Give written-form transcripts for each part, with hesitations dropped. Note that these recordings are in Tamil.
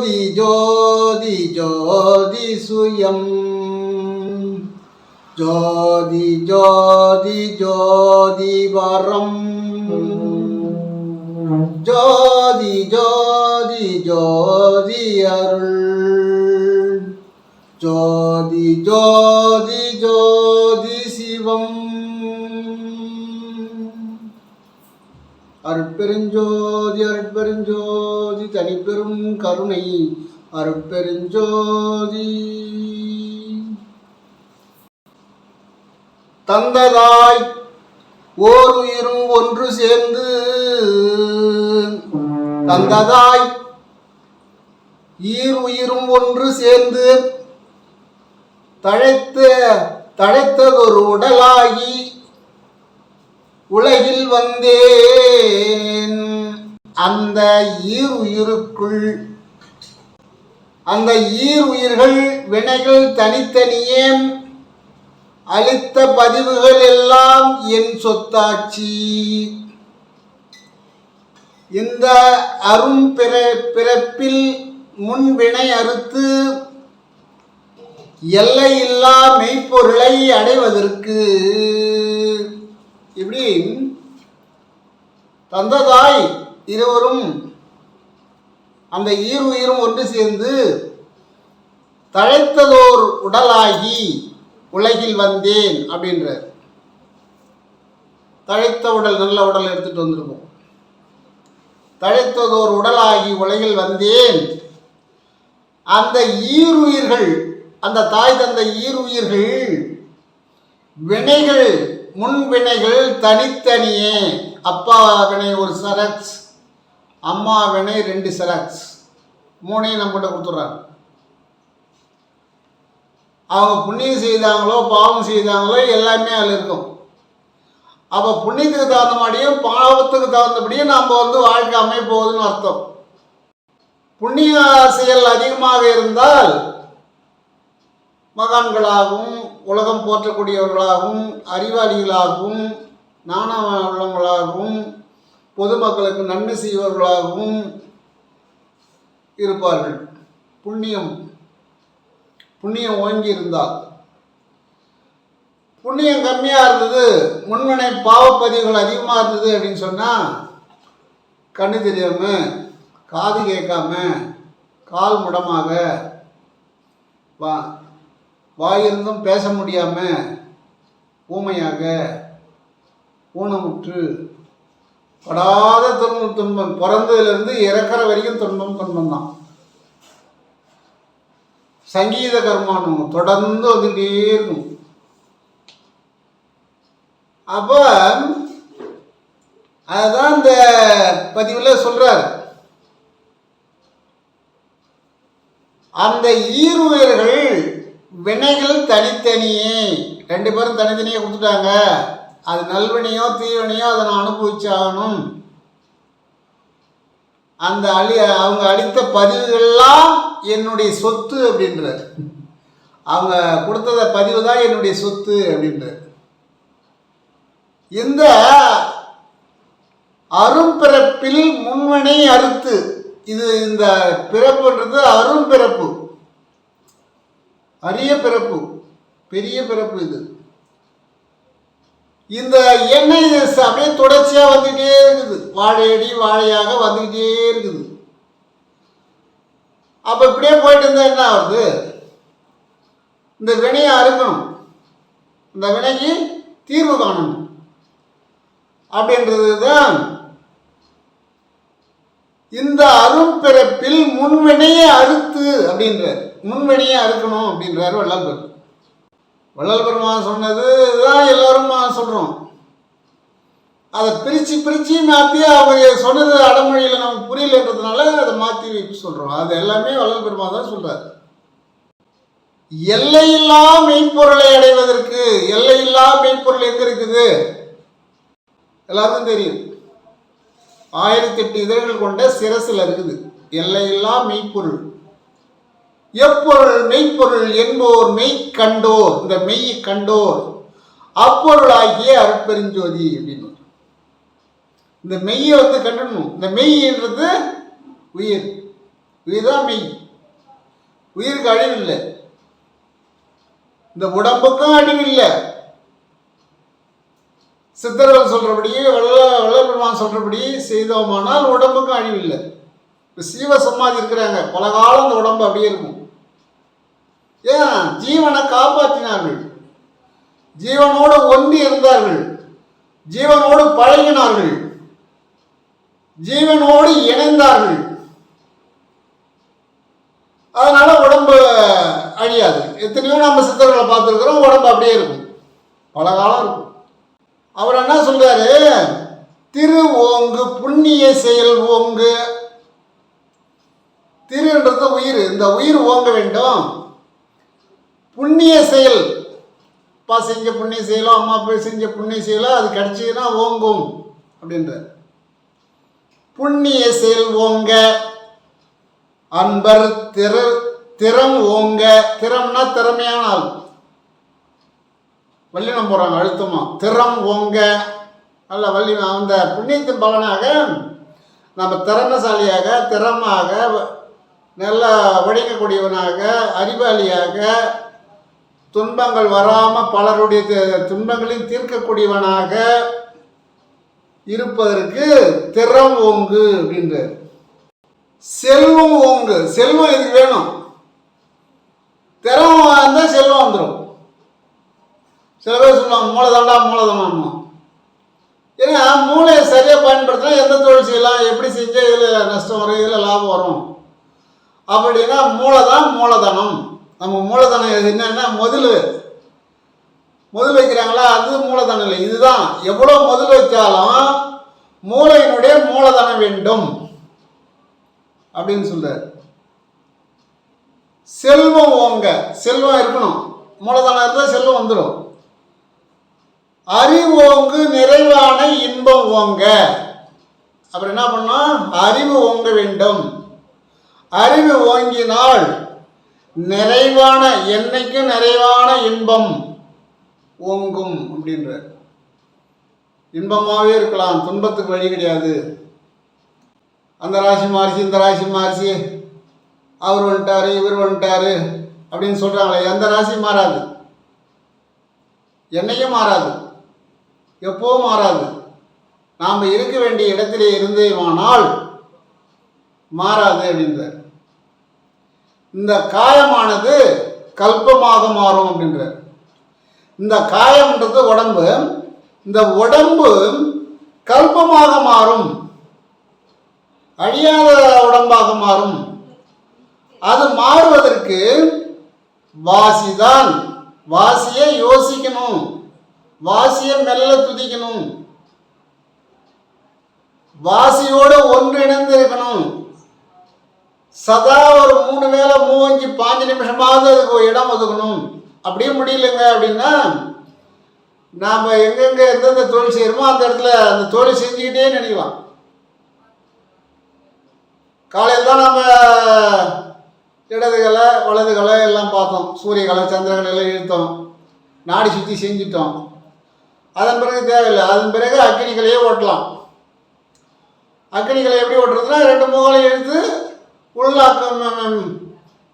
ஜோதி ஜோதி ஜோதி சுயம் ஜோதி ஜோதி ஜோதி வரம் ஜோதி ஜோதி ஜோதி அருள் ஜோதி ஜோதி ஜோதி சிவம் அருட்பெருஞ்சோதி அருட்பெருஞ்சோதி தனிப்பெரும் கருணை அருட்பெருஞ்சோதி. தந்ததாய் ஓர் உயிரும் ஒன்று சேர்ந்து தந்ததாய் ஈர் உயிரும் ஒன்று சேர்ந்து தழைத்ததொரு உடலாகி உலகில் வந்தேன். அந்த ஈர் உயிருக்குள் அந்த ஈர் உயிர்கள் வினைகள் தனித்தனியே அளித்த பதிவுகள் எல்லாம் என் சொத்தாட்சி. இந்த அரும் பிறப்பில் முன்வினை அறுத்து எல்லையில்லா மெய்ப்பொருளை அடைவதற்கு இப்படி தந்ததாய் இருவரும் அந்த ஈர் உயிரும் ஒன்று சேர்ந்து தழைத்ததோர் உடலாகி உலகில் வந்தேன் அப்படின்ற. தழைத்த உடல் நல்ல உடல் எடுத்துட்டு வந்திருக்கும். தழைத்ததோர் உடலாகி உலகில் வந்தேன். அந்த ஈருயிர்கள் அந்த தாய் தந்த ஈருயிர்கள் வினைகள் முன்வினைகள் தனித்தனியே. அப்பா வினை ஒரு சரக்ஸ், அம்மா வினை 2 சரக்ஸ், 3ஐயும் நம்மகிட்ட கொடுத்துட்றாங்க. அவங்க புண்ணியம் செய்தாங்களோ பாவம் செய்தாங்களோ எல்லாமே அதில் இருக்கும். அப்போ புண்ணியத்துக்கு தகுந்த மாதிரியும் பாவத்துக்கு தகுந்தபடியும் நம்ம வாழ்க்கை அமைப்போகுதுன்னு அர்த்தம். புண்ணிய செயல் அதிகமாக இருந்தால் மகான்களாகவும் உலகம் போற்றக்கூடியவர்களாகவும் அறிவாளிகளாகவும் நாண உள்ளவர்களாகவும் பொதுமக்களுக்கு நன்மை செய்வர்களாகவும் இருப்பார்கள். புண்ணியம் ஓங்கி இருந்தால். புண்ணியம் கம்மியாக இருந்தது, முன்வினை பாவப்பதிவுகள் அதிகமாக இருந்தது அப்படின்னு சொன்னால் கண்ணு தெரியாமல், காது கேட்காம, கால் முடமாக, வாயிருந்தும் பேச முடியாமல், ஊமையாக, ஊனமுற்று படாத துன்பம், பிறந்ததுலேருந்து இறக்கிற வரைக்கும் துன்பம் தான். சங்கீத கர்மானம் தொடர்ந்து வந்துகிட்டே இருக்கும். அப்போ அதுதான் இந்த பதிவில் சொல்றார். அந்த ஈருயிர்கள் வினைகள் தனித்தனியே, 2 பேரும் தனித்தனியே கொடுத்துட்டாங்க. அது நல்வினையோ தீவினையோ அதை நான் அனுபவிச்சாகணும். அந்த அவங்க அளித்த பதிவுகள்லாம் என்னுடைய சொத்து அப்படின்றார். அவங்க கொடுத்தத பதிவு தான் என்னுடைய சொத்து அப்படின்றார். இந்த அரும்பிறப்பில் முன்வினை அறுத்து, இது இந்த பிறப்புன்றது அரும்பிறப்பு, அரிய பிறப்பு, பெரிய பிறப்பு. இது இந்த எண்ணெய் அப்படியே தொடர்ச்சியாக வந்துகிட்டே இருக்குது, வாழையடி வாழையாக வந்துகிட்டே இருக்குது. அப்போ இப்படியே போயிட்டு இருந்தால் என்ன ஆகுது? இந்த வினையை அறுக்கணும், இந்த வினைக்கு தீர்வு காணணும் அப்படின்றது தான் இந்த அரும்பிறப்பில் முன்வினையை அறுத்து அப்படின்றார். முன்வினையை அறுக்கணும் அப்படின்றார் வள்ளல் பெருமான். வள்ளல் பெருமான் சொன்னது தான் எல்லாரும் சொல்கிறோம். அதை பிரித்து மாற்றி அவங்க சொன்னது அடமொழியில் நமக்கு புரியலன்றதுனால அதை மாற்றி சொல்கிறோம். அது எல்லாமே வள்ளல் பெருமான் தான் சொல்கிறார். எல்லையில்லா மெய்ப்பொருளை அடைவதற்கு, எல்லையில்லா மெய்ப்பொருள் எங்கே இருக்குது? எல்லாருக்கும் தெரியும். 1008 இதழ்கள் கொண்ட சிரசில் இருக்குது எல்லையில்லா மெய்ப்பொருள். எப்பொருள் மெய்ப்பொருள் என்போர் மெய் கண்டோர், இந்த மெய் கண்டோர் அப்பொருளாகிய அருட்பெருஞ்சோதி அப்படின்னு. இந்த மெய்யை கண்டணும். இந்த மெய்ன்றது உயிர், உயிர் தான் மெய். உயிருக்கு அழிவு இல்லை, இந்த உடம்புக்கும் அழிவு இல்லை. சித்தர்கள் சொல்றபடி, வள்ளல் சொல்றபடி செய்தோமானால் உடம்புக்கும் அழிவு இல்லை. இப்போ சீவ சமாதி இருக்கிறாங்க, பல காலம் அந்த உடம்பு அப்படியே இருக்கும். ஏன்? ஜீவனை காப்பாற்றினார்கள், ஜீவனோடு ஒன்றி இருந்தார்கள், ஜீவனோடு பழகினார்கள், ஜீவனோடு இணைந்தார்கள். அதனால உடம்பு அழியாது. எத்தனையோ நம்ம சித்தர்களை பார்த்துருக்கிறோம், உடம்பு அப்படியே இருக்கும், பல காலம் இருக்கும். அவர் என்ன சொல்றாரு? திரு ஓங்கு புண்ணிய செயல் ஓங்கு. திருன்றது உயிர், இந்த உயிர் ஓங்க வேண்டும். புண்ணிய செயல், அப்பா செஞ்ச புண்ணிய செயலோ அம்மா போய் செஞ்ச புண்ணிய செயலோ அது கிடைச்சதுன்னா ஓங்கும் அப்படின்ற. புண்ணிய செயல் ஓங்க, அன்பர் திறம் ஓங்க. திறம்னா திறமையான ஆள், வல்லினம் போறாங்க அழுத்தமா. திறம் ஓங்க அல்ல வள்ளி. அந்த புண்ணியத்தின் பலனாக நம்ம திறமைசாலியாக, திறமாக, நல்லா உழைக்கக்கூடியவனாக, அறிவாளியாக, துன்பங்கள் வராமல் பலருடைய துன்பங்களையும் தீர்க்கக்கூடியவனாக இருப்பதற்கு திறம் ஓங்கு அப்படின்றார். செல்வம் ஓங்கு, செல்வம் இதுக்கு வேணும். திறம் வந்தால் செல்வம் வந்துடும். சில பேர் சொல்லுவாங்க மூலதனம். ஏன்னா மூளையை சரியாக பயன்படுத்தினா எந்த தொழில் செய்யலாம், எப்படி செஞ்சால் இதில் நஷ்டம் வரும், இதில் லாபம் வரும் அப்படின்னா மூலதனம். நம்ம மூலதனம் என்னன்னா முதல் வைக்கிறாங்களா, அது மூலதனம் இல்லை. இதுதான் எவ்வளோ முதல் வைச்சாலும் மூளையினுடைய மூலதனம் வேண்டும் அப்படின்னு சொல்றாரு. செல்வம் ஓங்க, செல்வம் இருக்கணும், மூலதனம் இருந்தால் செல்வம் வந்துடும். அறிவு ஓங்கு நிறைவான இன்பம் ஓங்க. அப்புறம் என்ன பண்ணோம்? அறிவு ஓங்க வேண்டும். அறிவு ஓங்கினால் நிறைவான, என்னைக்கும் நிறைவான இன்பம் ஓங்கும் அப்படின்ற. இன்பமாகவே இருக்கலாம், துன்பத்துக்கு வழி கிடையாது. அந்த ராசி மாறிச்சு, இந்த ராசி மாறிச்சு, அவர் வந்துட்டாரு, இவர் வந்துட்டாரு அப்படின்னு சொல்கிறாங்களே, எந்த ராசி மாறாது, என்னைக்கும் மாறாது, எப்போவும் மாறாது. நாம் இருக்க வேண்டிய இடத்திலே இருந்தேமானால் மாறாது அப்படின்றார். இந்த காயமானது கல்பமாக மாறும் அப்படின்றார். இந்த காயம்ன்றது உடம்பு, இந்த உடம்பு கல்பமாக மாறும், அழியாத உடம்பாக மாறும். அது மாறுவதற்கு வாசிதான். வாசியை யோசிக்கணும், வாசியை மெல்ல துதிக்கணும், வாசியோடு ஒன்றிணைந்து இருக்கணும். சதா ஒரு 3 வேளை 5 நிமிஷமாவது அதுக்கு இடம் ஒதுக்கணும். அப்படியே முடியலைங்க அப்படின்னா நாம் எங்கெங்கே எந்தெந்த தொழில் செய்கிறோமோ அந்த இடத்துல அந்த தொழில் செஞ்சுக்கிட்டே நினைக்கலாம். காலையில் தான் நம்ம இடதுகளை வலதுகளை எல்லாம் பார்த்தோம், சூரியகலை சந்திரகலை எல்லாம் இழுத்தோம், நாடி சுற்றி செஞ்சிட்டோம். அதன் பிறகு தேவையில்லை, அதன் பிறகு அக்கினிகளையே ஓட்டலாம். அக்கினிகளை எப்படி ஓட்டுறதுன்னா 2 முகங்களையும் இழுத்து உள்ளாக்கம்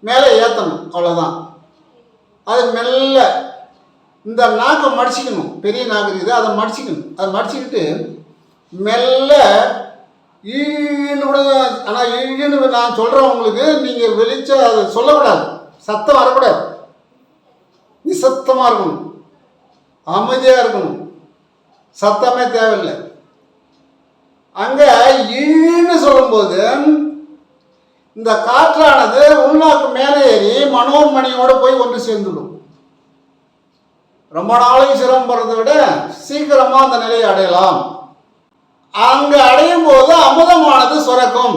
மேலே ஏற்றணும், அவ்வளோதான். அது மெல்ல இந்த நாக்கை மடிச்சிக்கணும், பெரிய நாக்கு இருக்குது, அதை மடிச்சிக்கணும். அதை மடிச்சுக்கிட்டு மெல்ல ஈன்னு கூட. ஆனால் ஈன்னு நான் சொல்கிறேன் உங்களுக்கு, நீங்கள் வெளிச்ச அதை சொல்லக்கூடாது, சத்தம் வரக்கூடாது, நிசத்தமாக இருக்கணும், அமைதியாக இருக்கணும், சத்தமே தேவையில்லை. அங்கே ஈன்னு சொல்லும்போது இந்த காற்றானது உள்நாக்கு மேலே ஏறி மனோன்மணியோடு போய் ஒன்று சேர்ந்துடும். ரொம்ப நாளைக்கு சிரமப்படுறதை விட சீக்கிரமாக அந்த நிலையை அடையலாம். அங்கே அடையும் போது அமுதமானது சுரக்கும்.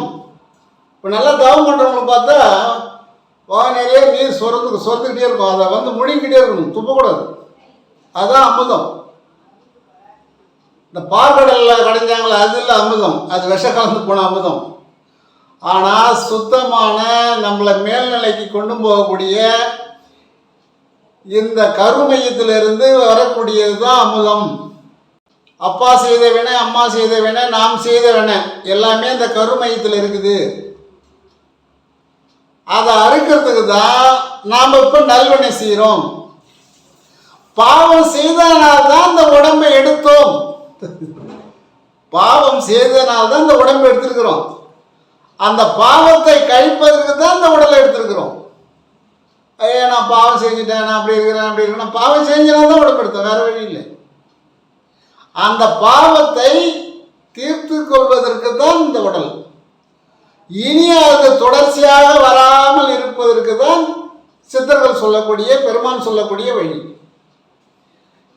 இப்போ நல்லா தவம் பண்ணுறவங்களை பார்த்தா நிறைய நீர் சொரந்துக்கிட்டே இருக்கும், அதை முழுங்கிட்டே இருக்கணும், துப்பக்கூடாது. அதுதான் அமுதம். இந்த பார்க்கடலில் கடைஞ்சாங்களே அது இல்லை அமுதம், அது விஷ கலந்து போன அமுதம். ஆனால் சுத்தமான நம்மளை மேல்நிலைக்கு கொண்டு போகக்கூடிய இந்த கருமையத்திலிருந்து வரக்கூடியது தான் அமுதம். அப்பா செய்த வினை, அம்மா செய்த வினை, நாம் செய்த வினை எல்லாமே இந்த கருமையத்தில் இருக்குது. அதை அறுக்கிறதுக்கு தான் நாம் இப்போ நல்வினை செய்கிறோம். பாவம் செய்தனால்தான் இந்த உடம்பை எடுத்தோம். பாவம் செய்தனால்தான் இந்த உடம்பை எடுத்திருக்கிறோம். அந்த பாவத்தை கழிப்பதற்கு தான் இந்த உடலை எடுத்திருக்கிறோம். ஐயா நான் பாவம் செஞ்சுட்டேன், நான் அப்படி இருக்கிறேன் அப்படி இருக்கிறேன். பாவம் செஞ்சனால தான் உடம்பு எடுத்தேன், வேற வழி இல்லை. அந்த பாவத்தை தீர்த்து கொள்வதற்கு தான் இந்த உடல். இனி அது தொடர்ச்சியாக வராமல் இருப்பதற்கு தான் சித்தர்கள் சொல்லக்கூடிய, பெருமான் சொல்லக்கூடிய வழி.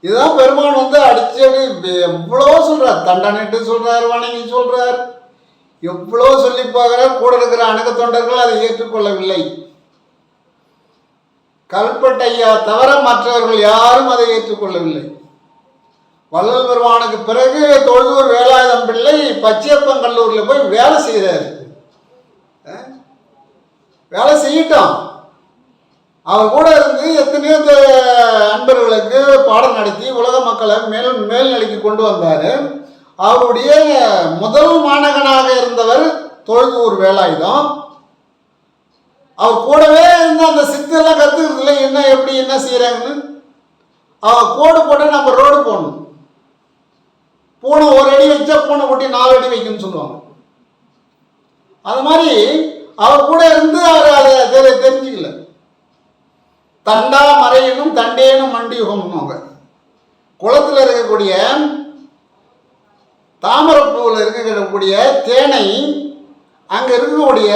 இதுதான் பெருமான் அடிச்சடி எவ்வளோ சொல்றார். தண்டனைட்டு சொல்றார், வணங்கி சொல்றார், எவ்வளோ சொல்லி பார்க்கிறார். கூட இருக்கிற அணுக தொண்டர்கள் அதை ஏற்றுக்கொள்ளவில்லை. கல்பட்டையா தவிர மற்றவர்கள் யாரும் அதை ஏற்றுக்கொள்ளவில்லை. வள்ளல் பெருமானுக்கு பிறகு தொழுதூர் வேலாயுதம் பிள்ளை பச்சையப்பன் கல்லூரியில் போய் வேலை செய்கிறார். வேலை செய்யட்டும். அவர் கூட இருந்து எத்தனையோ அன்பர்களுக்கு பாடம் நடத்தி உலக மக்களை மேல்நிலைக்கு கொண்டு வந்தார். அவருடைய முதல் மாணகனாக இருந்தவர் தொழுதூர் வேலாயுதம். அவர் கூடவே இருந்து அந்த சித்தெல்லாம் கற்றுக்கிறது இல்லை, என்ன எப்படி என்ன செய்கிறாங்கன்னு. அவர் கோடு போட்டால் நம்ம ரோடு போடணும். பூனை ஒரு அடி வச்சா பூனை கொட்டி 4 அடி வைக்கணும்னு சொல்லுவாங்க. அது மாதிரி அவர் கூட இருந்து அவர் அதை தெரிஞ்சுக்கல. தண்டா மறையனும் தண்டேனும் மண்டியுகம்னுவாங்க. குளத்தில் இருக்கக்கூடிய தாமரைப்பூவில் இருக்கக்கூடிய தேனை அங்கே இருக்கக்கூடிய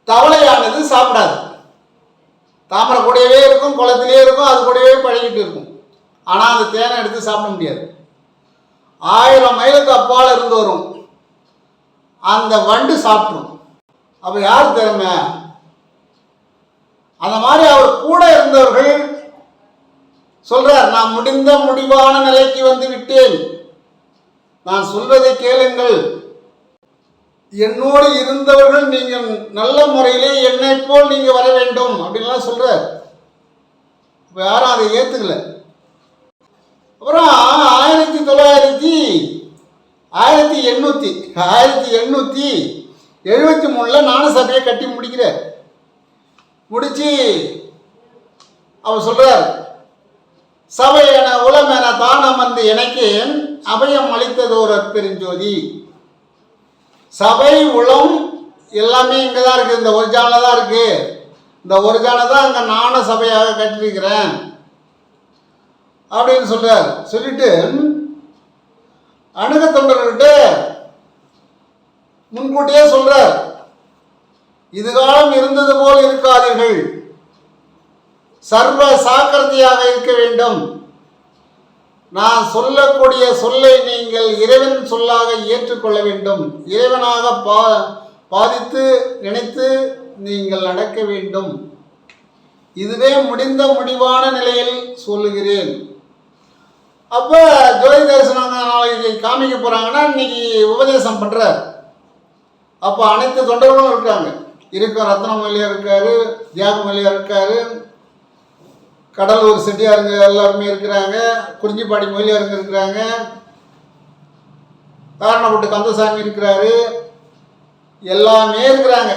தவளையானது சாப்பிடாது. தாமரை கூடவே இருக்கும், குளத்திலே இருக்கும், அது கூடவே பழகிட்டு இருக்கும். ஆனால் அந்த தேனை எடுத்து சாப்பிட முடியாது. 1000 மைலுக்கு அப்பால் இருந்து வரும், அந்த வண்டு சாப்பிட்ரும். அப்போ யார் திறமை? அந்த மாதிரி அவர் கூட இருந்தவர்கள் சொல்றார், நான் முடிவான நிலைக்கு வந்து விட்டேன், நான் சொல்வதை கேளுங்கள், என்னோடு இருந்தவர்கள் நீங்கள் நல்ல முறையிலே என்னை போல் நீங்க வர வேண்டும் அப்படின்லாம் சொல்றார். இப்போ யாரும் அதை ஏத்துக்கல. அப்புறம் 1873 ஞான சபையை கட்டி முடிக்கிறார். முடிச்சு அவர் சொல்றார், சபை என உளம் என தானம் வந்து எனக்கு அபயம் அளித்ததோர் அற்பெருஞ்சோதி. சபை உளம் எல்லாமே இங்கே தான் இருக்குது, இந்த ஒரு ஜானில் தான் இருக்குது. இந்த ஒரு ஜானை தான் அங்கே ஞான சபையாக கட்டிருக்கிறேன் அப்படின்னு சொல்றார். சொல்லிட்டு அணுக தொண்டர்கிட்ட முன்கூட்டியே சொல்றார், இதுகாலம் இருந்தது போல் இருக்காதீர்கள், சர்வ சாக்கிரதையாக இருக்க வேண்டும். நான் சொல்லக்கூடிய சொல்லை நீங்கள் இறைவன் சொல்லாக ஏற்றுக்கொள்ள வேண்டும். இறைவனாக பாதித்து நினைத்து நீங்கள் நடக்க வேண்டும். இதுவே முடிவான நிலையில் சொல்லுகிறேன். அப்போ ஜோதி தரிசனம் நாளைக்கு காமிக்க போகிறாங்கன்னா இன்னைக்கு உபதேசம் பண்ணுறார். அப்போ அனைத்து தொண்டர்களும் இருக்காங்க. ரத்னமொழியாக இருக்காரு, தியாகமொழியாக இருக்காரு, கடலூர் செட்டியாருங்க எல்லாருமே இருக்கிறாங்க, குறிஞ்சிப்பாடி மொழியாருங்க இருக்கிறாங்க, காரணப்பட்டு கந்தசாமி இருக்கிறாரு, எல்லாமே இருக்கிறாங்க.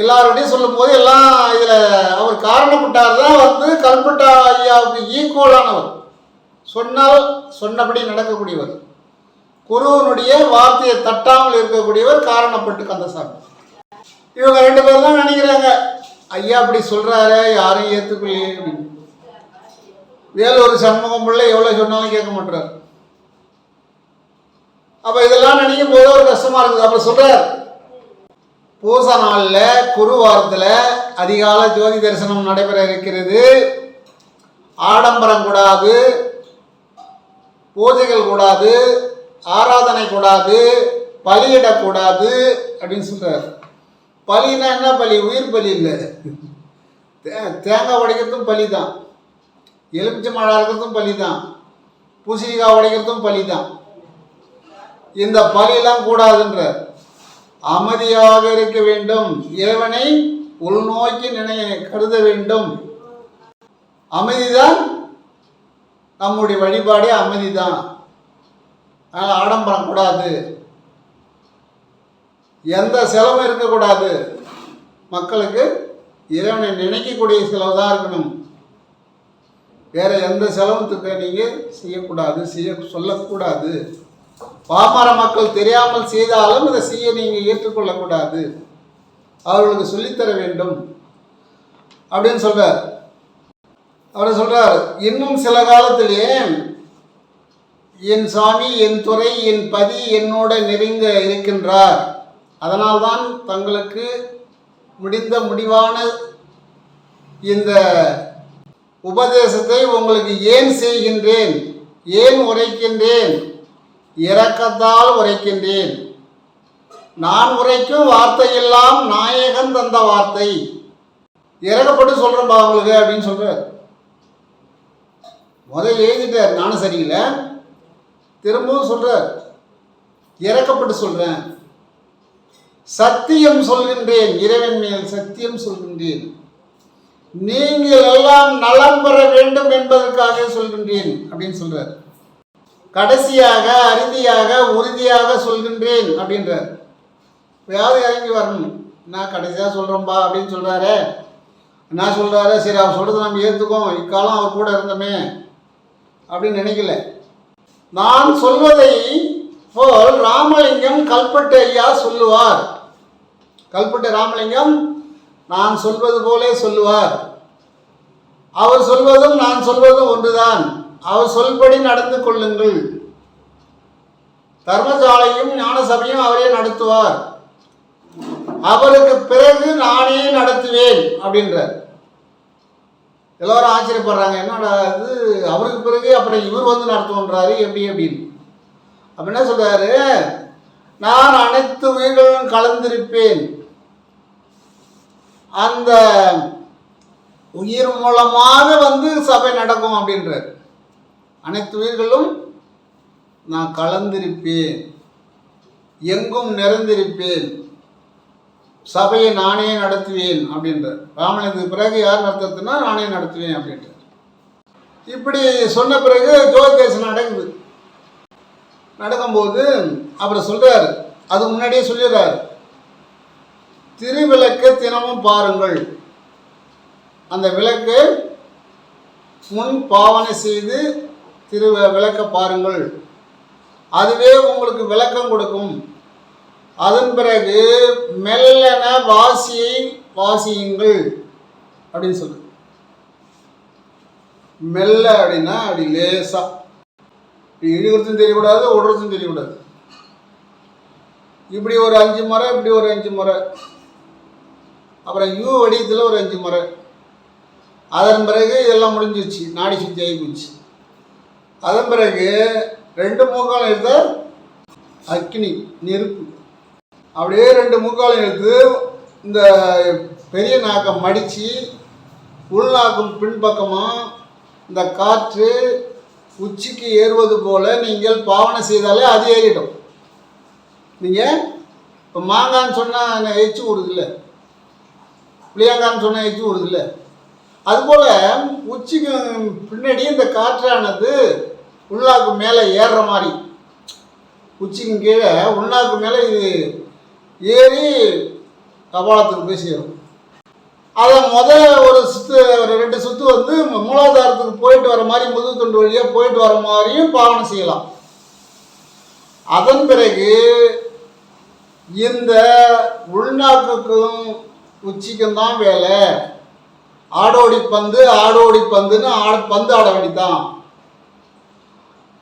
எல்லாரோடையும் சொல்லும் போது எல்லாம் இதில் அவர் காரணப்பட்டார் தான் கல்பட்டா ஐயாவுக்கு ஈக்குவலானவர், சொன்னால் சொன்னபடி நடக்கக்கூடியவர், குருவனுடைய வார்த்தையை தட்டாமல் இருக்கக்கூடியவர் காரணப்பட்டு கந்தசாமி. இவங்க 2 பேர் தான் நினைக்கிறாங்க, ஐயா அப்படி சொல்றாரு யாரும் ஏற்றுக்கொள்ளையே அப்படின்னு. வேலூர் சண்முகம் பிள்ளை எவ்வளோ சொன்னாலும் கேட்க மாட்டார். அப்போ இதெல்லாம் நினைக்கும் போது ஒரு கஷ்டமா இருக்குது. அப்புறம் சொல்றார், பூச நாளில் குருவாரத்தில் அதிகால ஜோதி தரிசனம் நடைபெற இருக்கிறது, ஆடம்பரம் கூடாது, பூஜைகள் கூடாது, ஆராதனை கூடாது, பலியிடக்கூடாது அப்படின்னு சொல்றார். பலின்னா என்ன பலி? உயிர் பலி இல்லை, தேங்காய் உடைக்கிறதும் பலி தான், எலுமிச்சை மழை இருக்கிறதும் பலி தான், பூசணிக்காய் உடைக்கிறதும் பலி தான். இந்த பலியெல்லாம் கூடாதுன்றார். அமைதியாக இருக்க வேண்டும், இறைவனை உள்நோக்கி கருத வேண்டும். அமைதிதான் நம்முடைய வழிபாடே, அமைதிதான். அதனால் ஆடம்பரம் கூடாது, எந்த செலவும் இருக்கக்கூடாது, மக்களுக்கு இறைவனை நினைக்கக்கூடிய செலவு தான் இருக்கணும். வேறு எந்த செலவுத்துக்கு நீங்கள் செய்யக்கூடாது, சொல்லக்கூடாது. பாமர மக்கள் தெரியாமல் செய்தாலும் இதை செய்ய நீங்கள் ஏற்றுக்கொள்ளக்கூடாது, அவர்களுக்கு சொல்லித்தர வேண்டும் அப்படின்னு சொல்கிறார். அவர் சொல்கிறார், இன்னும் சில காலத்திலேயே என் சாமி, என் துறை, என் பதி என்னோட நெருங்க இருக்கின்றார். அதனால்தான் தங்களுக்கு முடிவான இந்த உபதேசத்தை உங்களுக்கு ஏன் செய்கின்றேன், ஏன் உரைக்கின்றேன், இரக்கத்தால் உரைக்கின்றேன். நான் உரைக்கும் வார்த்தையெல்லாம் நாயகன் தந்த வார்த்தை, இறக்கப்பட்டு சொல்கிறேன்பா அவங்களுக்கு அப்படின்னு சொல்கிறார். முதல் எழுதிட்டார், நானும் சரியில்லை, திரும்பவும் சொல்கிறார், இறக்கப்பட்டு சொல்கிறேன். சத்தியம் சொல்கின்றேன், இறைவன் மேல் சத்தியம் சொல்கின்றேன், நீங்கள் எல்லாம் நலம் பெற வேண்டும் என்பதற்காக சொல்கின்றேன் அப்படின்னு சொல்கிறார். கடைசியாக அறுதியாக உறுதியாக சொல்கின்றேன் அப்படின்றார். யாவது இறங்கி வரணும், நான் கடைசியாக சொல்கிறேன்பா அப்படின்னு சொல்கிறாரு. என்ன சொல்கிறாரு, சரி அவர் சொல்கிறது நம்ம ஏற்றுக்கோம், இக்காலம் அவர் கூட இருந்தோமே அப்படின்னு நினைக்கல. நான் சொல்வதை போல் ராமலிங்கம் கல்பட்டு ஐயா சொல்லுவார். கல்பட்டு ராமலிங்கம் நான் சொல்வது போலே சொல்லுவார். அவர் சொல்வதும் நான் சொல்வதும் ஒன்றுதான். அவர் சொல்படி நடந்து கொள்ளுங்கள். தர்மசாலையும் ஞான சபையும் அவரே நடத்துவார். அவருக்கு பிறகு நானே நடத்துவேன் அப்படின்றார். எல்லோரும் ஆச்சரியப்படுறாங்க, என்னடா இது அவருக்கு பிறகு அப்புறம் இவர் வந்து நடத்துவோன்றாரு எப்படி அப்படின்னு. அப்ப என்ன சொல்றாரு, நான் அனைத்து உயிர்களும் கலந்திருப்பேன், அந்த உயிர் மூலமாக வந்து சபை நடக்கும் அப்படின்றார். அனைத்து உயிர்களும் நான் கலந்திருப்பேன், எங்கும் நிறைந்திருப்பேன், சபையை நானே நடத்துவேன் அப்படின்றார். ராமலிங்கத்துக்கு பிறகு யார் நடத்துறதுன்னா நானே நடத்துவேன் அப்படின்றார். இப்படி சொன்ன பிறகு ஜோதிதேசம் நடக்குது. நடக்கும்போது அப்புறம் சொல்றாரு, அது முன்னாடியே சொல்லிடுறாரு, திருவிளக்கு தினமும் பாருங்கள், அந்த விளக்கு முன் பாவனை செய்து விளக்க பாருங்கள், அதுவே உங்களுக்கு விளக்கம் கொடுக்கும். அதன் பிறகு மெல்லன வாசியுங்கள் அப்படின்னு சொல்லு. மெல்ல அப்படின்னா அப்படி லேசா, இழுகிறதும் தெரியக்கூடாது, ஓடுறதும் தெரியக்கூடாது. இப்படி ஒரு 5 முறை, இப்படி ஒரு 5 முறை, அப்புறம் யூ வடிவத்தில் ஒரு 5 முறை. அதன் பிறகு இதெல்லாம் முடிஞ்சிச்சு, நாடி சுற்றி ஆகி போச்சு. அதன் பிறகு 2 மூக்காலம் எடுத்த அக்னி நெருப்பு, அப்படியே 2 மூக்காலம் எடுத்து இந்த பெரிய நாக்கம் மடித்து உள்நாக்கும் பின்பக்கமாக இந்த காற்று உச்சிக்கு ஏறுவது போல் நீங்கள் பாவனை செய்தாலே அது ஏறிடும். நீங்கள் இப்போ மாங்கான்னு சொன்னால் எச்சு விடுதில்ல, புளியாங்கான்னு சொன்னால் எச்சு விடுதில்ல, அதுபோல் உச்சிக்கு பின்னாடி இந்த காற்றானது உள்நாக்கு மேலே ஏறுற மாதிரி, உச்சிக்கு கீழே உள்நாக்கு மேலே இது ஏறி கபாலத்துக்கு போய் சேரும். அதை ஒரு சுற்று, ஒரு 2 சுற்று வந்து மூலாதாரத்துக்கு போயிட்டு வர மாதிரி, முதுகு தொண்டு வழியாக போயிட்டு வர மாதிரியும் பாவனை செய்யலாம். அதன் பிறகு இந்த உள்நாக்குக்கும் உச்சிக்கும் தான் வேலை. ஆடோடி பந்துன்னு பந்து ஆட வேண்டித்தான்.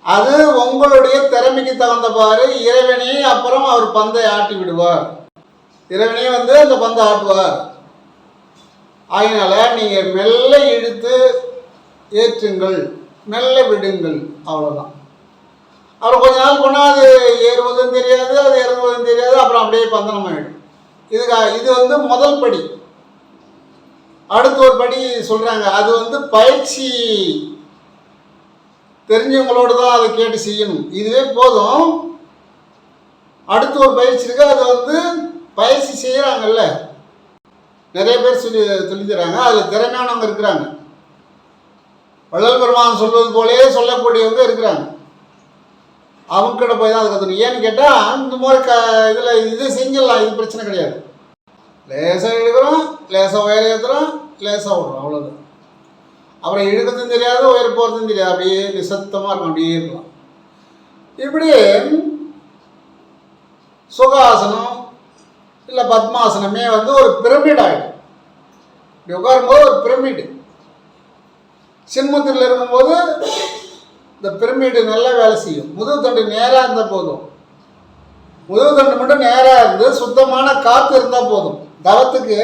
அது உங்களுடைய திறமைக்கு தகுந்தவாறு இறைவனே அப்புறம் அவர் பந்தை ஆட்டி விடுவார், இறைவனே வந்து அந்த பந்தை ஆட்டுவார். அதனால நீங்கள் மெல்ல இழுத்து ஏற்றுங்கள், மெல்ல விடுங்கள், அவ்வளோதான். அப்புறம் கொஞ்ச நாள் போனால் அது ஏறுவதும் தெரியாது, அது இறங்குவதும் தெரியாது, அப்புறம் அப்படியே பந்தனம் ஆகிடும். இது வந்து முதல் படி. அடுத்து ஒரு படி சொல்கிறாங்க, அது வந்து பயிற்சி தெரிஞ்சவங்களோடு தான் அதை கேட்டு செய்யணும், இதுவே போதும். அடுத்து ஒரு பயிற்சி இருக்கு, அதை வந்து பயிற்சி செய்கிறாங்கல்ல, நிறைய பேர் சொல்லித்தராங்க, அதில் திறமையானவங்க இருக்கிறாங்க. வள்ளல் பெருமான் சொல்வது போலே சொல்லக்கூடியவங்க இருக்கிறாங்க. அவங்ககிட்ட போய் தான் அது கற்றுக்கணும். ஏன்னு கேட்டால் இந்த மாதிரி இதில் இது செஞ்சிடலாம், இது பிரச்சனை கிடையாது. லேசாக எடுக்கிறோம், லேசாக உயர ஏற்றுறோம், லேசாக விடுறோம், அவ்வளோதான். அப்புறம் இழுக்கிறதும் தெரியாது, உயர போகிறதும் தெரியாது, அப்படியே நிசத்தமாக இருக்கும், அப்படியே இருக்கலாம். இப்படி சுகாசனம் இல்லை பத்மாசனமே வந்து ஒரு பிரமிட் ஆகிடும். இப்படி உட்காரும்போது ஒரு பிரமிடு. சின்முத்திரில் இருக்கும்போது இந்த பிரமிடு நல்லா வேலை செய்யும். முதுகு தண்டு நேராக இருந்தால் போதும். முதுகு தண்டு மட்டும் நேராக இருந்து சுத்தமான காற்று இருந்தால் போதும். தவத்துக்கு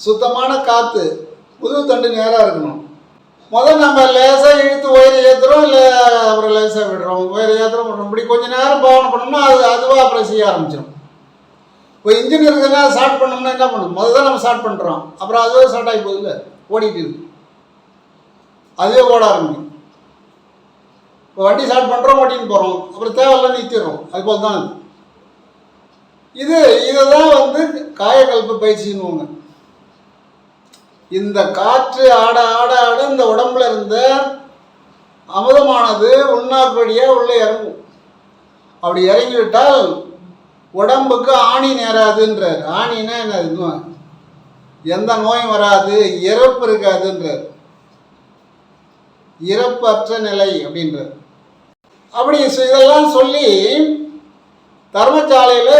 சுத்தமான காற்று, முதுகு தண்டு நேராக இருக்கணும். முதல் நம்ம லேசாக இழுத்து உயர ஏற்றுறோம், இல்லை அப்புறம் லேசாக விடுறோம், உயர ஏற்றுறோம் விடுறோம். இப்படி கொஞ்சம் நேரம் பாவனை பண்ணோம்னா அதுவாக அப்புறம் செய்ய ஆரம்பிச்சிடும். இப்போ இன்ஜின் இருக்குதுன்னா ஸ்டார்ட் பண்ணோம்னா என்ன பண்ணணும்? முதல்ல தான் நம்ம ஸ்டார்ட் பண்ணுறோம், அப்புறம் அதுவே ஸ்டார்ட் ஆகி போகுது, இல்லை ஓடிட்டு இருக்கு, அதுவே ஓட ஆரம்பிக்கும். இப்போ வண்டி ஸ்டார்ட் பண்ணுறோம், ஓட்டின்னு போகிறோம், அப்புறம் தேவையில்லை நிறுத்திடுறோம். அதுபோல் தான் இதை தான் வந்து காயக்கல்ப பயிற்சின்னுவாங்க. இந்த காற்று ஆட ஆட ஆட இந்த உடம்புல இருந்த அமுதமானது உள்நாக்குவழியாக உள்ளே இறங்கும். அப்படி இறங்கிவிட்டால் உடம்புக்கு ஆணி நேராதுன்றார். ஆணின்னா என்ன? எந்த நோயும் வராது, இறப்பு இருக்காதுன்றார். இறப்பற்ற நிலை அப்படின்றார். அப்படி இதெல்லாம் சொல்லி தர்மசாலையில்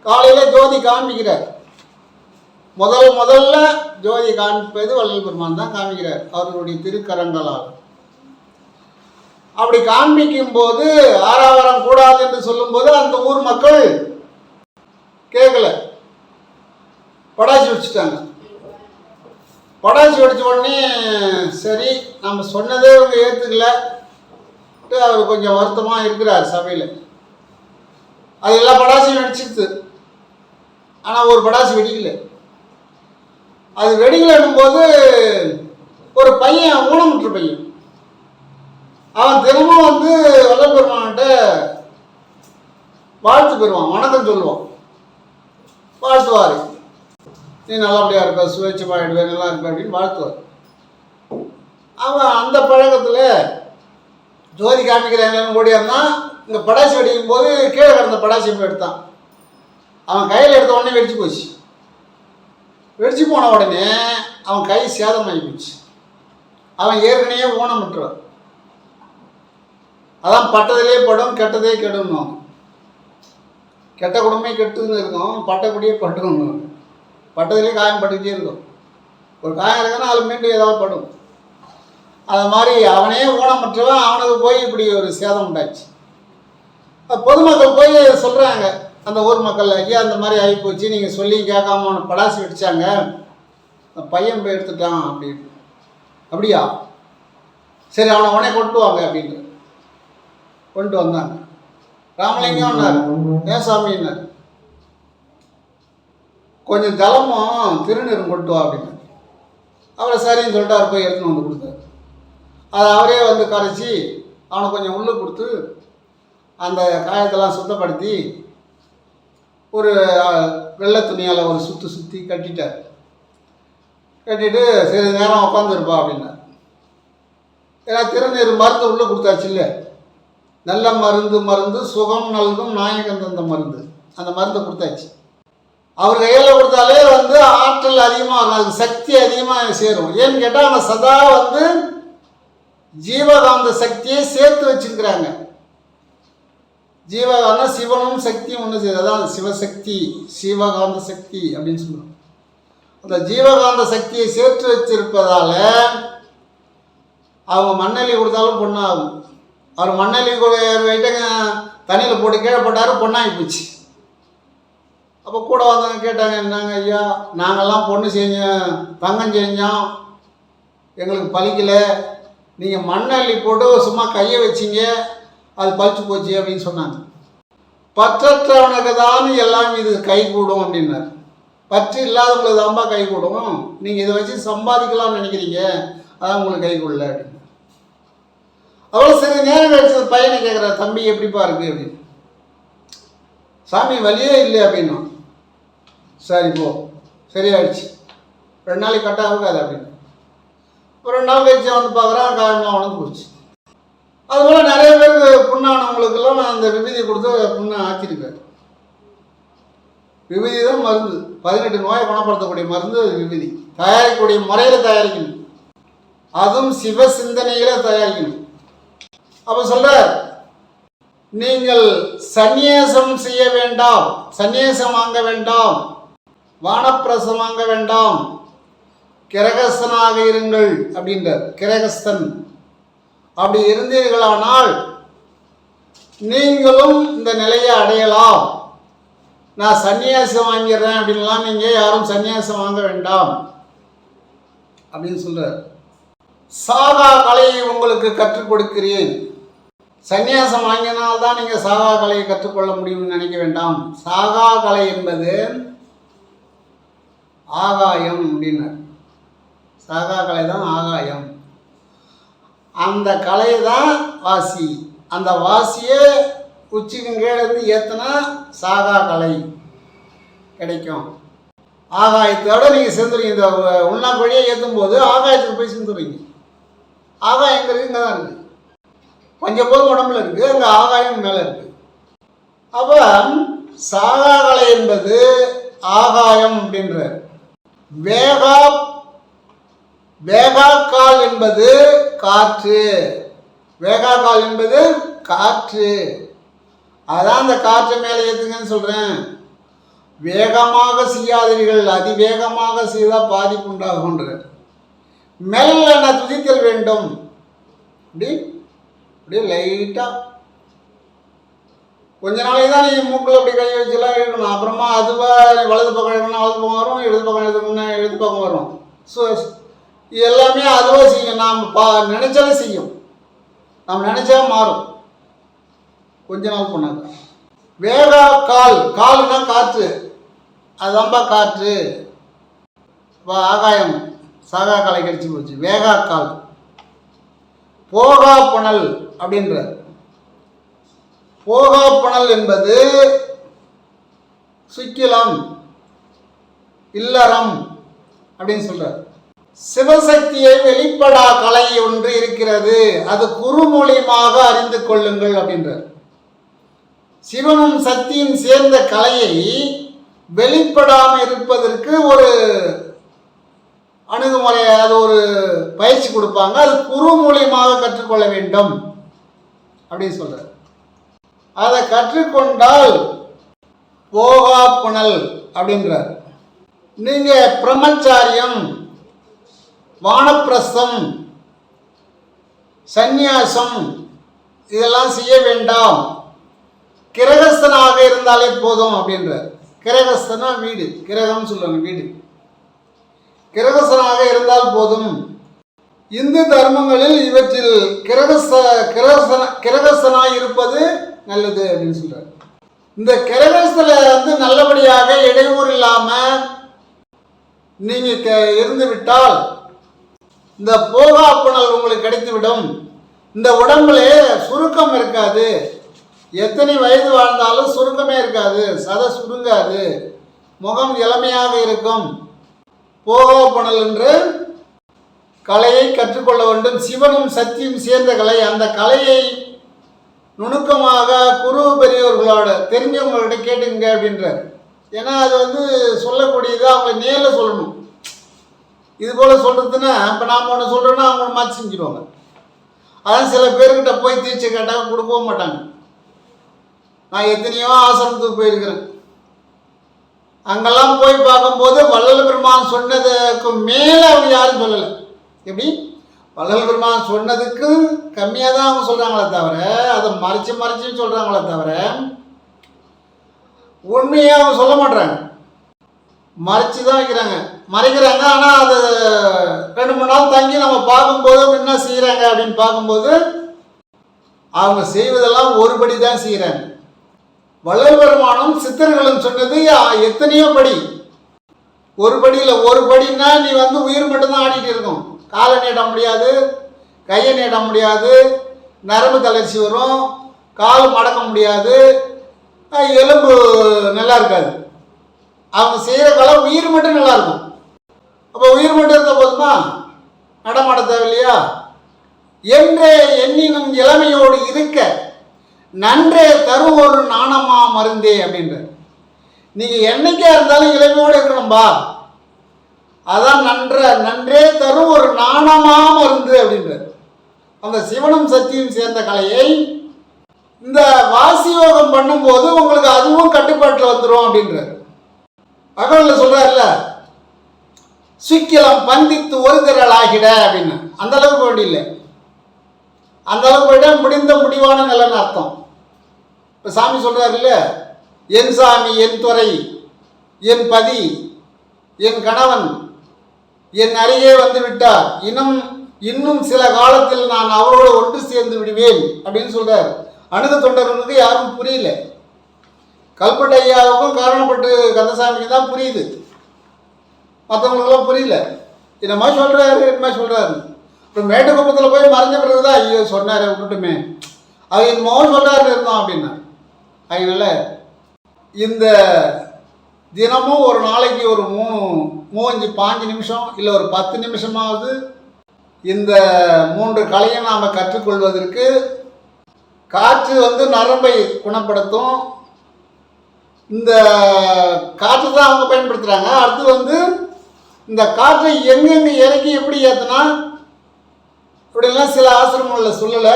காலையில் ஜோதி காண்பிக்கிறார். முதல்ல ஜோதி காண்பிப்பது வள்ளல் பெருமான் தான் காண்பிக்கிறார், அவர்களுடைய திருக்கரங்களால். அப்படி காண்பிக்கும் போது ஆறாவரம் கூடாது என்று சொல்லும்போது அந்த ஊர் மக்கள் கேட்கல, படாசி வச்சுட்டாங்க. படாசி வெடிச்ச உடனே சரி நம்ம சொன்னதே இவங்க ஏற்றுக்கல, அவர் கொஞ்சம் வருத்தமாக இருக்கிறார் சபையில். அது எல்லா படாசியும் வெடிச்சிருது, ஆனால் ஒரு படாசி வெடிக்கல. அது வெடிக்கலன்னும் போது ஒரு பையன், ஊனமுற்ற பையன், அவன் தினமும் வந்து வள்ளல் பெருமான்கிட்ட வாழ்த்து பெறுவான், வணக்கம் சொல்லுவான், வாழ்த்துவார். நீ நல்லபடியாக இருப்ப, சுவேட்சமாகிடுவேன், நல்லா இருப்ப அப்படின்னு வாழ்த்துவார். அவன் அந்த பழக்கத்தில் ஜோதி காமிக்கிறாங்கன்னு ஓடியாருந்தான். இங்கே படாசி வெடிக்கும் போது கீழே கிடந்த படாசி போய் எடுத்தான். அவன் கையில் எடுத்த உடனே வெடிச்சு போச்சு. வெடிச்சு போன உடனே அவன் கை சேதமாகி போச்சு. அவன் ஏற்கனவே ஊனமுற்றுவான். அதான் பட்டதிலே படும், கெட்டதே கெடுன்னு. கெட்ட குடும்பமே கெட்டுன்னு இருக்கும், பட்டக்கூடியே பட்டுன்னு. பட்டதிலே காயம் பட்டுக்கிட்டே இருக்கும். ஒரு காயம் இருக்குன்னா அது மீண்டும் ஏதாவது படும். அது மாதிரி அவனே ஊனமுற்றவன், அவனுக்கு போய் இப்படி ஒரு சேதம் உண்டாச்சு. பொதுமக்கள் போய் சொல்கிறாங்க, அந்த ஊர் மக்கள், ஐயா அந்த மாதிரி ஆகிப்போச்சு, நீங்கள் சொல்லி கேட்காம அவனை படாசி வெடிச்சாங்க, பையன் போய் எடுத்துட்டான் அப்படின்னு. அப்படியா, சரி அவனை உடனே கொண்டு வாங்க அப்படின்னு கொண்டு வந்தாங்க. ராமலிங்கம்னார், ஏன் சாமின்னார், கொஞ்சம் ஜலமும் திருநீரும் கொண்டு வா அப்படின்னு. அவரை சரின்னு சொல்லிட்டு அவர் போய் எடுத்துன்னு வந்து கொடுத்தாரு. அதை அவரே வந்து கரைச்சி அவனை கொஞ்சம் உள்ளே கொடுத்து அந்த காயத்தெல்லாம் சுத்தப்படுத்தி ஒரு வெள்ளை துணியால் ஒரு சுற்றி கட்டிட்டார். கட்டிட்டு சரி நேரம் உட்காந்துருப்பா அப்படின்னார். ஏன்னா திருநீர் மருந்து உள்ளே கொடுத்தாச்சு இல்லை, நல்ல மருந்து சுகம் நல்கும் நாயகன் தந்த மருந்து, அந்த மருந்தை கொடுத்தாச்சு. அவர் கையில் கொடுத்தாலே வந்து ஆற்றல் அதிகமாக, அதுக்கு சக்தி அதிகமாக சேரும். ஏன்னு கேட்டால் அவங்க சதா வந்து ஜீவகாந்த சக்தியை சேர்த்து வச்சிருக்கிறாங்க. ஜீவகாந்த சிவனும் சக்தியும் ஒன்று செய்யுது, அதான் சிவசக்தி, சிவகாந்த சக்தி அப்படின்னு சொல்லுவாங்க. அந்த ஜீவகாந்த சக்தியை சேர்த்து வச்சிருப்பதால அவங்க மண்ணெல்லி கொடுத்தாலும் பொண்ணாகும். அவர் மண்ணெல்லி வைட்டங்க தண்ணியில் போட்டு கீழே போட்டார், பொண்ணாகி போச்சு. அப்போ கூட வந்தவங்க கேட்டாங்க, என்னங்க ஐயா நாங்கள்லாம் பொண்ணு செஞ்சோம், தங்கம் செஞ்சோம், எங்களுக்கு பலிக்கலை, நீங்கள் மண்ணெல்லி போட்டு சும்மா கையை வச்சிங்க, அது பழிச்சு போச்சு அப்படின்னு சொன்னாங்க. பற்றற்றவனுக்கு தான் எல்லாம் இது கை கூடும் அப்படின்னார். பற்று இல்லாதவங்களுக்கு தான்பா கை கூடும், நீங்கள் இதை வச்சு சம்பாதிக்கலாம்னு நினைக்கிறீங்க, அதான் உங்களுக்கு கை கூடல அப்படின்னு. அவ்வளோ சரி நேரம் கழிச்சு பையனை கேட்குற, தம்பி எப்படிப்பா இருக்குது அப்படின்னு. சாமி வழியே இல்லை அப்படின்னா. சரி போ, சரியாயிடுச்சு, 2 நாளைக்கு கட்ட ஆகாது அப்படின்னு. ஒரு 2 நாள் கழிச்சு வந்து பார்க்குறான், காயம்லாம் உணர்ந்து போச்சு. அதுபோல் நிறைய பேர் புண்ணானவங்களுக்கெல்லாம் அந்த விபூதி கொடுத்து புண்ணை ஆக்கியிருக்காரு. விபூதி தான் மருந்து. 18 நோயை குணப்படுத்தக்கூடிய மருந்து விபூதி. தயாரிக்கக்கூடிய முறையில் தயாரிக்கணும், அதுவும் சிவ சிந்தனையில் தயாரிக்கணும். அப்போ சொல்கிறார், நீங்கள் சந்நியாசம் செய்ய வேண்டாம், சந்நியாசம் வாங்க வேண்டாம், வானப்பிரசம் வாங்க வேண்டாம், கிரகஸ்தனாக இருங்கள் அப்படின்றார். கிரகஸ்தன் அப்படி இருந்தீர்களானால் நீங்களும் இந்த நிலையை அடையலாம். நான் சந்நியாசம் வாங்கிடுறேன் அப்படின்லாம் நீங்கள் யாரும் சந்நியாசம் வாங்க வேண்டாம் அப்படின்னு சொல்கிறார். சாகா கலையை உங்களுக்கு கற்றுக் கொடுக்கிறேன். சந்நியாசம் வாங்கினால்தான் நீங்கள் சாகா கலையை கற்றுக்கொள்ள முடியும்னு நினைக்க வேண்டாம். சாகா கலை என்பது ஆகாயம் அப்படின்னார். சாகா கலை தான் ஆகாயம். அந்த கலை தான் வாசி. அந்த வாசியை உச்சிக்கு கீழே இருந்து ஏற்றினா சாகா கலை கிடைக்கும். ஆகாயத்தோட நீங்கள் சேர்ந்துருவீங்க. இந்த உண்ணாக்கொழியை ஏற்றும் போது ஆகாயத்துக்கு போய் சேர்ந்துருவீங்க. ஆகாயங்கிறது இங்கே தான் இருக்குது. பஞ்சபோதும் உடம்புல இருக்குது, அங்கே ஆகாயம் மேலே இருக்குது. அப்போ சாகா கலை என்பது ஆகாயம் அப்படின்றார். வேகாக்கால் என்பது காற்று. வேகாக்கால் என்பது காற்று. அதான் அந்த காற்று மேலே ஏற்றுங்கன்னு சொல்கிறேன். வேகமாக செய்யாதீர்கள், அதிவேகமாக செய்தால் பாதிப்பு உண்டாகுன்றார். மெல்லென துதித்தல் வேண்டும். அப்படியே லைட்டாக கொஞ்ச நாளைக்கு தான் நீங்கள் மூக்கில் அப்படி கை வச்சுலாம் இருக்கணும். அப்புறமா அதுவாக வலது பக்கம் எடுக்கணும், வலது பக்கம் வரும், இடது பக்கம் எடுக்கணும்னா இடது பக்கம் வரும். ஸோ எல்லாமே அதுவாக செய்யும். நாம் நினைச்சாலே செய்யும், நாம் நினைச்சா மாறும். கொஞ்ச நாள் பண்ணாங்க. வேகா கால், கால்னா காற்று, அதுதான்ப்பா காற்று. ஆகாயம் சாகா காலை கடிச்சு போச்சு. வேகா கால். போகா புனல் அப்படின்ற போகா புனல் என்பது சுக்கிலம், இல்லறம் அப்படின்னு சொல்றார். சிவசக்தியை வெளிப்படா கலை ஒன்று இருக்கிறது, அது குறுமொழியமாக அறிந்து கொள்ளுங்கள் அப்படின்றார். சிவனும் சக்தியும் சேர்ந்த கலையை வெளிப்படாமல் இருப்பதற்கு ஒரு அணுகுமுறை, அது ஒரு பயிற்சி கொடுப்பாங்க. அது குறுமொழியமாக கற்றுக்கொள்ள வேண்டும் அப்படின்னு சொல்றார். அதை கற்றுக்கொண்டால் போகா புனல் அப்படின்றார். நீங்க பிரம்மச்சாரியம், வானப்பிரஸ்தம், சந்நியாசம் இதெல்லாம் செய்ய வேண்டாம், கிரகஸ்தனாக இருந்தாலே போதும் அப்படின்றார். கிரகஸ்தனா வீடு, கிரகம் சொல்லுவாங்க வீடு. கிரகஸ்தனாக இருந்தால் போதும். இந்து தர்மங்களில் இவற்றில் கிரகஸ்தனாக இருப்பது நல்லது அப்படின்னு சொல்றார். இந்த கிரகஸ்தல நல்லபடியாக இடையூறு இல்லாமல் நீங்க இருந்து விட்டால் இந்த போகா புனல் உங்களுக்கு கிடைத்துவிடும். இந்த உடம்புல சுருக்கம் இருக்காது. எத்தனை வயது வாழ்ந்தாலும் சுருக்கமே இருக்காது, சதை சுருங்காது, முகம் இளமையாக இருக்கும். போகா புனல் என்று கலையை கற்றுக்கொள்ள வேண்டும். சிவனும் சக்தியும் சேர்ந்த கலை. அந்த கலையை நுணுக்கமாக குரு பெரியவர்களோட தெரிஞ்சவங்கள்ட்ட கேட்டுங்க அப்படின்றார். ஏன்னா அது சொல்லக்கூடியது அவங்க நேரில் சொல்லணும். இது போல் சொல்கிறதுன்னா இப்போ நாம் ஒன்று சொல்கிறோன்னா அவங்க மாற்றி செஞ்சுடுவாங்க. அதான் சில பேர்கிட்ட போய் தீட்சை கேட்டால் கொடுக்கவும் மாட்டாங்க. நான் எத்தனையோ ஆசிரமத்துக்கு போயிருக்கிறேன். அங்கெல்லாம் போய் பார்க்கும்போது வள்ளல் பெருமான் சொன்னதுக்கு மேலே அவங்க யாரும் சொல்லலை. எப்படி வள்ளல் பெருமான் சொன்னதுக்கு கம்மியாக தான் அவங்க சொல்கிறாங்களே தவிர, அதை மறைச்சு சொல்கிறாங்களே தவிர உண்மையாக அவங்க சொல்ல மாட்டாங்க. மறைச்சி தான் மறைக்கிறாங்க. ஆனால் அது 2-3 நாள் தங்கி நம்ம பார்க்கும்போது என்ன செய்கிறாங்க அப்படின்னு பார்க்கும்போது அவங்க செய்வதெல்லாம் ஒருபடி தான் செய்கிறாங்க. வள்ளல் பெருமானும் சித்தர்களும் சொன்னது எத்தனையோ படி. ஒரு படியில் ஒரு படின்னா நீ உயிர் மட்டும்தான் ஆடிட்டு இருக்கும். காலை நீட்ட முடியாது, கையை நீட்ட முடியாது, நரம்பு தளர்ச்சி வரும், கால் மடக்க முடியாது, எலும்பு நல்லா இருக்காது. அவங்க செய்கிற கலை உயிர் மட்டும் நல்லா இருக்கும். அப்போ உயிர் மட்டும் இருந்தால் போதுமா? நடமாட தேவையில்லையா? என்றே எண்ணினும் இளமையோடு இருக்க நன்றே தரும் ஒரு நாணமா மருந்தே அப்படின்ற. நீங்கள் என்னைக்கா இருந்தாலும் இளமையோடு இருக்கணும்பா, அதான் நன்றே தரும் ஒரு நாணமா மருந்து அப்படின்றார். அந்த சிவனும் சக்தியும் சேர்ந்த கலையை இந்த வாசி யோகம் பண்ணும்போது உங்களுக்கு அதுவும் கட்டுப்பாட்டில் வந்துடும் அப்படின்றார். அகவலில் சொல்றாருல்ல, சுக்கிலம் பந்தித்து ஒரு திரள் ஆகிட அப்படின்னு. அந்த அளவுக்கு வேண்டி இல்லை, அந்த அளவுக்கு போயிட்டா முடிந்த முடிவான நிலைன்னு அர்த்தம். இப்போ சாமி சொல்றாரு இல்ல, என் சாமி, என் துறை, என் பதி, என் கணவன் என் அருகே வந்து விட்டார், இன்னும் சில காலத்தில் நான் அவரோடு ஒன்று சேர்ந்து விடுவேன் அப்படின்னு சொல்றார். அணுக தொண்டர்களுக்கு யாரும் புரியல. கல்பட்டு ஐயாவுக்கும் காரணப்பட்டு கந்தசாமிக்கு தான் புரியுது, மற்றவங்களுக்கெல்லாம் புரியல. என்னமா சொல்றாரு என்னமா சொல்றாரு. இப்போ மேட்டுக்குப்பத்தில் போய் மறைஞ்ச பிறகுதான் ஐயோ சொன்னார் விட்டுட்டுமே, அது என் மோகம் சொல்றாரு இருந்தோம் அப்படின்னா. அதனால இந்த தினமும் ஒரு நாளைக்கு ஒரு 5 நிமிஷம் இல்லை ஒரு 10 நிமிஷமாவது இந்த 3 கலையை நாம் கற்றுக்கொள்வதற்கு, காற்று நரம்பை குணப்படுத்தும். இந்த காற்று தான் அவங்க பயன்படுத்துகிறாங்க. அடுத்து இந்த காற்றை எங்கெங்கே இறக்கி எப்படி ஏற்றினா இப்படிலாம் சில ஆசிரமங்களில் சொல்லலை.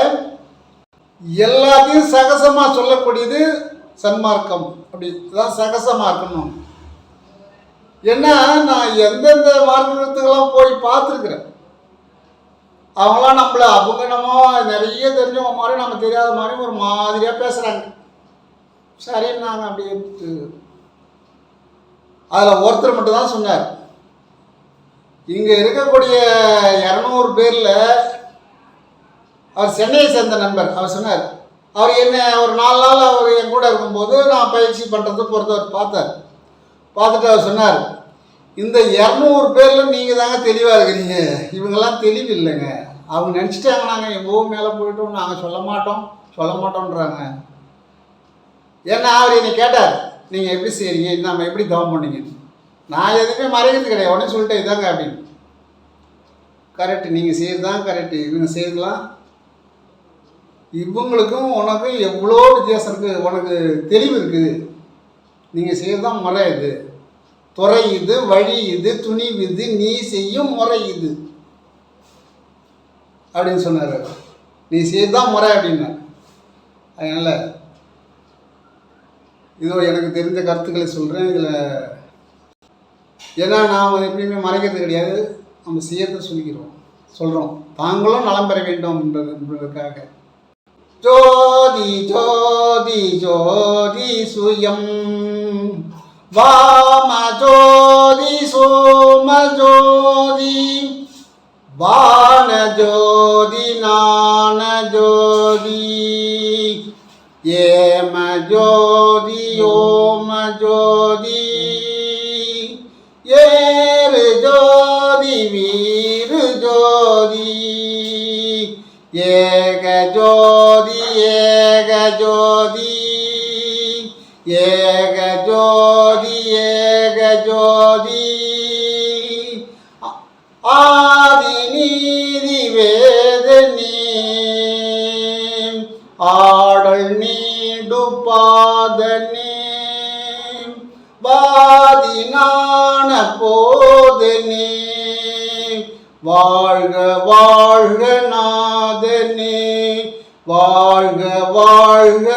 எல்லாத்தையும் சகசமாக சொல்லக்கூடியது சன்மார்க்கம். அப்படி தான் சகசமாக இருக்கணும். ஏன்னா நான் எந்தெந்த மார்க்கத்துக்கெல்லாம் போய் பார்த்துருக்குறேன். அவங்களாம் நம்மளை அபகனமோ நிறைய தெரிஞ்சவங்க மாதிரி நம்ம தெரியாத மாதிரி ஒரு மாதிரியாக பேசுகிறாங்க. சரின்னு நாங்கள் அப்படி அதில் ஒருத்தர் மட்டும்தான் சொன்னார், இங்கே இருக்கக்கூடிய 200 பேரில் அவர் சென்னையை சேர்ந்த நண்பர். அவர் சொன்னார், அவர் என்ன ஒரு 4 நாள் அவர் என் கூட இருக்கும்போது நான் பயிற்சி பண்ணுறது பொறுத்தவர் பார்த்துட்டு அவர் சொன்னார், இந்த 200 பேரில் நீங்கள் தாங்க தெளிவாக இருக்கிறீங்க, இவங்கெல்லாம் தெளிவு இல்லைங்க. அவங்க நினச்சிட்டாங்க நாங்கள் எங்கள் மேலே போய்ட்டோம், நாங்கள் சொல்ல மாட்டோன்றாங்க. ஏன்னா அவர் என்னை கேட்டார், நீங்கள் எப்படி செய்கிறீங்க, நம்ம எப்படி தவம் பண்ணீங்க. நான் எதுவுமே மறைக்கிறது கிடையாது, உடனே சொல்லிட்டேன் இதாங்க அப்படின்னு. கரெக்டு, நீங்கள் செய்கிறது தான் கரெக்டு, இவங்க செய்யலாம். இவங்களுக்கும் உனக்கும் எவ்வளோ வித்தியாசம் இருக்குது, உனக்கு தெளிவு இருக்குது, நீங்கள் செய்கிறது தான் முறை, இது துறை, இது வழி, இது துணிவு, இது நீ செய்யும் முறை இது அப்படின்னு சொன்னார். நீ செய்கிறது தான் முறை அப்படின்னா. அதனால் இதோ எனக்கு தெரிஞ்ச கருத்துக்களை சொல்கிறேன். இதில் ஏன்னா நான் எப்படியுமே மறைக்கிறது கிடையாது, நம்ம செய்யறதை சொல்கிறோம். தாங்களும் நலம் பெற வேண்டும் என்பதற்காக. ஜோதி ஜோதி ஜோதி சுயம் வாம ஜோதி சோம ஜோதி வான ஜோதி நான ஜோதி ஏம ஜோதி ஓம ஜோதி ஏறு ஜோதி வீரு ஜோதி ஏக ஜோதி ஏக ஜோதி ஏக ஜோதி ஏக ஜோதி ஆதி நீதி வேதனி ஆடல் நீடு பாதனி வாதினான போதனி வாழ்க வாழ்க நாதனே வாழ்க வாழ்க